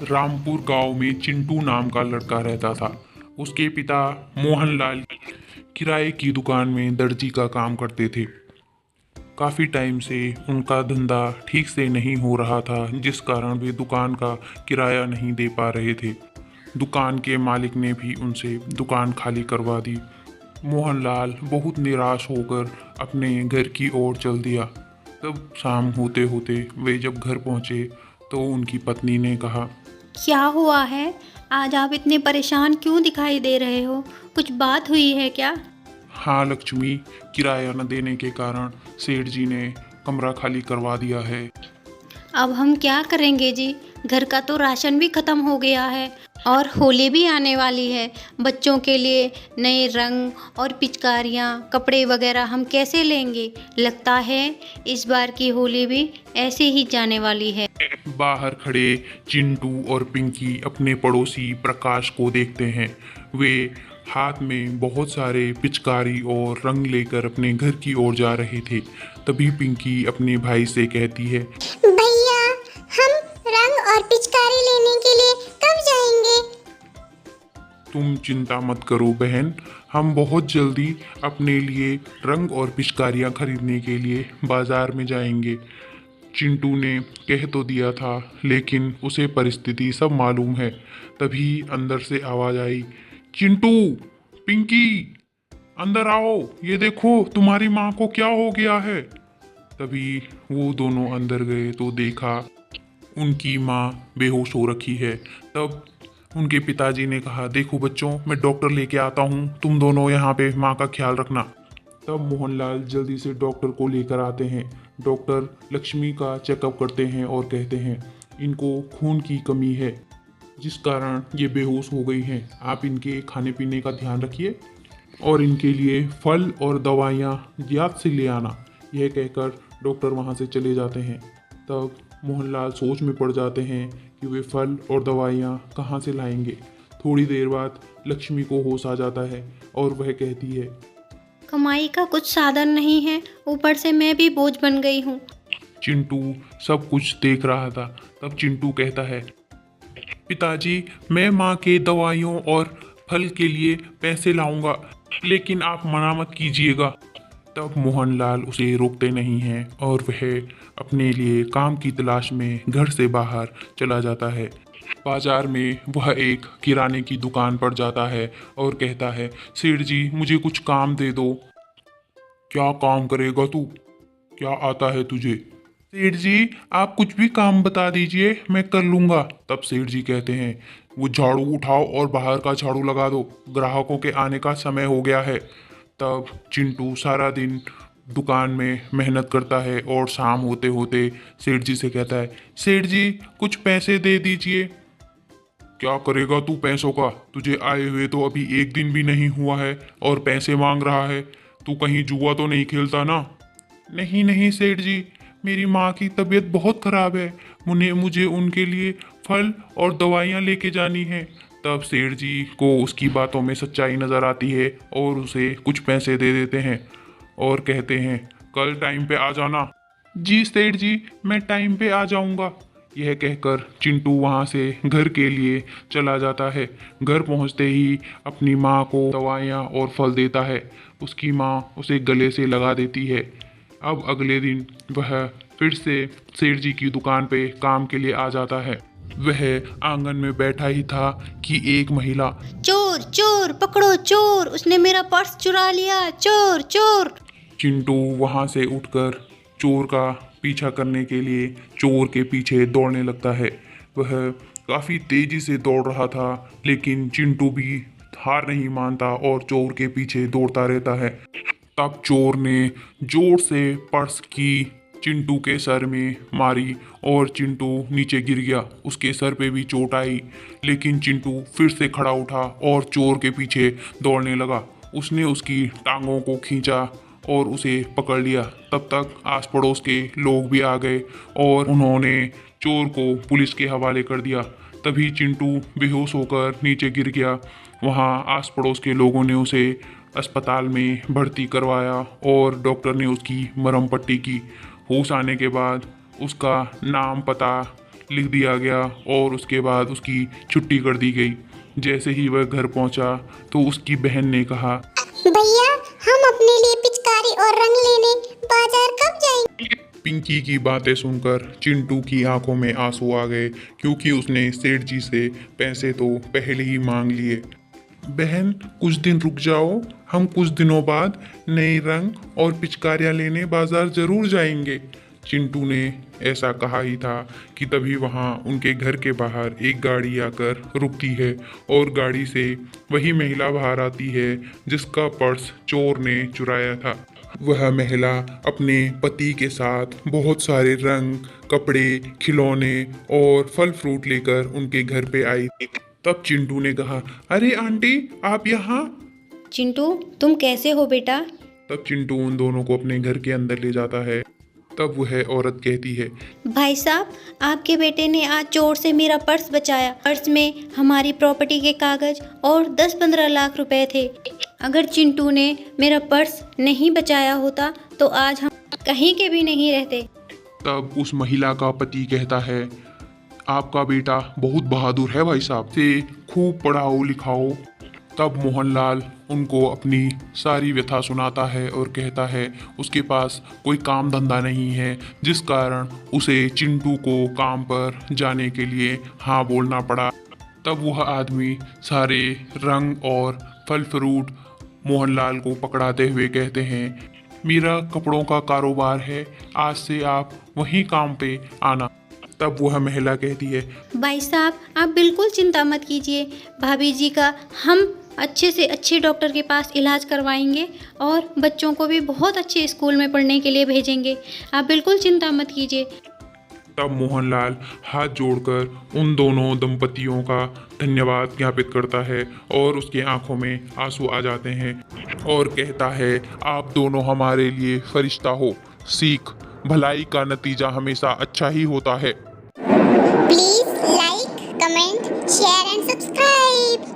रामपुर गांव में चिंटू नाम का लड़का रहता था। उसके पिता मोहनलाल किराए की दुकान में दर्जी का काम करते थे। काफ़ी टाइम से उनका धंधा ठीक से नहीं हो रहा था, जिस कारण वे दुकान का किराया नहीं दे पा रहे थे। दुकान के मालिक ने भी उनसे दुकान खाली करवा दी। मोहनलाल बहुत निराश होकर अपने घर की ओर चल दिया। तब शाम होते होते वे जब घर पहुंचे तो उनकी पत्नी ने कहा, क्या हुआ है? आज आप इतने परेशान क्यों दिखाई दे रहे हो? कुछ बात हुई है क्या? हाँ लक्ष्मी, किराया न देने के कारण सेठ जी ने कमरा खाली करवा दिया है। अब हम क्या करेंगे जी? घर का तो राशन भी ख़त्म हो गया है और होली भी आने वाली है। बच्चों के लिए नए रंग और पिचकारियाँ, कपड़े वगैरह हम कैसे लेंगे? लगता है इस बार की होली भी ऐसे ही जाने वाली है। बाहर खड़े चिंटू और पिंकी अपने पड़ोसी प्रकाश को देखते हैं। वे हाथ में बहुत सारे पिचकारी और रंग लेकर अपने घर की ओर जा रहे थे। तभी पिंकी अपने भाई से कहती है, भैया, हम रंग और पिचकारी लेने के लिए कब जाएंगे? तुम चिंता मत करो बहन, हम बहुत जल्दी अपने लिए रंग और पिचकारियाँ खरीदने के लिए बाजार में जाएंगे। चिंटू ने कह तो दिया था, लेकिन उसे परिस्थिति सब मालूम है। तभी अंदर से आवाज आई, चिंटू, पिंकी, अंदर आओ, ये देखो तुम्हारी माँ को क्या हो गया है। तभी वो दोनों अंदर गए तो देखा उनकी माँ बेहोश हो रखी है। तब उनके पिताजी ने कहा, देखो बच्चों, मैं डॉक्टर लेके आता हूँ, तुम दोनों यहाँ पे माँ का ख्याल रखना। तब मोहनलाल जल्दी से डॉक्टर को लेकर आते हैं। डॉक्टर लक्ष्मी का चेकअप करते हैं और कहते हैं, इनको खून की कमी है, जिस कारण ये बेहोश हो गई हैं। आप इनके खाने पीने का ध्यान रखिए और इनके लिए फल और दवाइयाँ याद से ले आना। यह कहकर डॉक्टर वहाँ से चले जाते हैं। तब मोहनलाल सोच में पड़ जाते हैं कि वे फल और दवाइयाँ कहाँ से लाएंगे। थोड़ी देर बाद लक्ष्मी को होश आ जाता है और वह कहती है, कमाई का कुछ साधन नहीं है, ऊपर से मैं भी बोझ बन गई हूँ। चिंटू सब कुछ देख रहा था। तब चिंटू कहता है, पिताजी, मैं माँ के दवाइयों और फल के लिए पैसे लाऊंगा, लेकिन आप मना मत कीजिएगा। तब मोहनलाल उसे रोकते नहीं हैं और वह अपने लिए काम की तलाश में घर से बाहर चला जाता है। बाजार में वह एक किराने की दुकान पर जाता है और कहता है, सेठ जी, मुझे कुछ काम दे दो। क्या काम करेगा तू? क्या आता है तुझे? सेठ जी, आप कुछ भी काम बता दीजिए, मैं कर लूँगा। तब सेठ जी कहते हैं, वो झाड़ू उठाओ और बाहर का झाड़ू लगा दो, ग्राहकों के आने का समय हो गया है। तब चिंटू सारा दिन दुकान में मेहनत करता है और शाम होते होते सेठ जी से कहता है, सेठ जी, कुछ पैसे दे दीजिए। क्या करेगा तू पैसों का? तुझे आए हुए तो अभी एक दिन भी नहीं हुआ है और पैसे मांग रहा है। तू कहीं जुआ तो नहीं खेलता ना? नहीं नहीं सेठ जी, मेरी माँ की तबीयत बहुत खराब है, मुझे उनके लिए फल और दवाइयाँ लेके जानी है। तब सेठ जी को उसकी बातों में सच्चाई नज़र आती है और उसे कुछ पैसे दे देते हैं और कहते हैं, कल टाइम पे आ जाना। जी सेठ जी, मैं टाइम पे आ जाऊंगा। यह कहकर चिंटू वहाँ से घर के लिए चला जाता है। घर पहुँचते ही अपनी माँ को दवाइयाँ और फल देता है। उसकी माँ उसे गले से लगा देती है। अब अगले दिन वह फिर से सेठ जी की दुकान पे काम के लिए आ जाता है। वह आंगन में बैठा ही था कि एक महिला, चोर चोर पकड़ो चोर, उसने मेरा पर्स चुरा लिया, चोर चोर। चिंटू वहां से उठकर चोर का पीछा करने के लिए चोर के पीछे दौड़ने लगता है। वह काफ़ी तेजी से दौड़ रहा था, लेकिन चिंटू भी हार नहीं मानता और चोर के पीछे दौड़ता रहता है। तब चोर ने जोर से पर्स की चिंटू के सर में मारी और चिंटू नीचे गिर गया। उसके सर पे भी चोट आई, लेकिन चिंटू फिर से खड़ा उठा और चोर के पीछे दौड़ने लगा। उसने उसकी टांगों को खींचा और उसे पकड़ लिया। तब तक आस पड़ोस के लोग भी आ गए और उन्होंने चोर को पुलिस के हवाले कर दिया। तभी चिंटू बेहोश होकर नीचे गिर गया। वहाँ आस पड़ोस के लोगों ने उसे अस्पताल में भर्ती करवाया और डॉक्टर ने उसकी मरहम पट्टी की। होश आने के बाद उसका नाम पता लिख दिया गया और उसके बाद उसकी छुट्टी कर दी गई। जैसे ही वह घर पहुंचा तो उसकी बहन ने कहा, भैया हम अपने लिए पिचकारी और रंग लेने बाजार कब जाएंगे? पिंकी की बातें सुनकर चिंटू की आंखों में आंसू आ गए, क्योंकि उसने सेठ जी से पैसे तो पहले ही मांग लिए। बहन कुछ दिन रुक जाओ, हम कुछ दिनों बाद नए रंग और पिचकारियां लेने बाजार जरूर जाएंगे। चिंटू ने ऐसा कहा ही था कि तभी वहां उनके घर के बाहर एक गाड़ी आकर रुकती है और गाड़ी से वही महिला बाहर आती है जिसका पर्स चोर ने चुराया था। वह महिला अपने पति के साथ बहुत सारे रंग, कपड़े, खिलौने और फल फ्रूट लेकर उनके घर पे आई। तब चिंटू ने कहा, अरे आंटी आप यहाँ। चिंटू तुम कैसे हो बेटा? तब चिंटू उन दोनों को अपने घर के अंदर ले जाता है। तब वह औरत कहती है, भाई साहब आपके बेटे ने आज चोर से मेरा पर्स बचाया। पर्स में हमारी प्रॉपर्टी के कागज और 10-15 लाख रुपए थे। अगर चिंटू ने मेरा पर्स नहीं बचाया होता तो आज हम कहीं के भी नहीं रहते। तब उस महिला का पति कहता है, आपका बेटा बहुत बहादुर है भाई साहब, से खूब पढ़ाओ लिखाओ। तब मोहनलाल उनको अपनी सारी व्यथा सुनाता है और कहता है उसके पास कोई काम धंधा नहीं है, जिस कारण उसे चिंटू को काम पर जाने के लिए हाँ बोलना पड़ा। तब वह आदमी सारे रंग और फल फ्रूट मोहनलाल को पकड़ाते हुए कहते हैं, मेरा कपड़ों का कारोबार है, आज से आप वहीं काम पे आना। तब वह महिला कहती है, भाई साहब आप बिल्कुल चिंता मत कीजिए, भाभी जी का हम अच्छे से अच्छे डॉक्टर के पास इलाज करवाएंगे और बच्चों को भी बहुत अच्छे स्कूल में पढ़ने के लिए भेजेंगे। आप बिल्कुल चिंता मत कीजिए। तब मोहनलाल हाथ जोड़कर उन दोनों दंपतियों का धन्यवाद ज्ञापित करता है और उसकी आंखों में आंसू आ जाते हैं और कहता है, आप दोनों हमारे लिए फरिश्ता हो। सीख, भलाई का नतीजा हमेशा अच्छा ही होता है। Please like, comment, share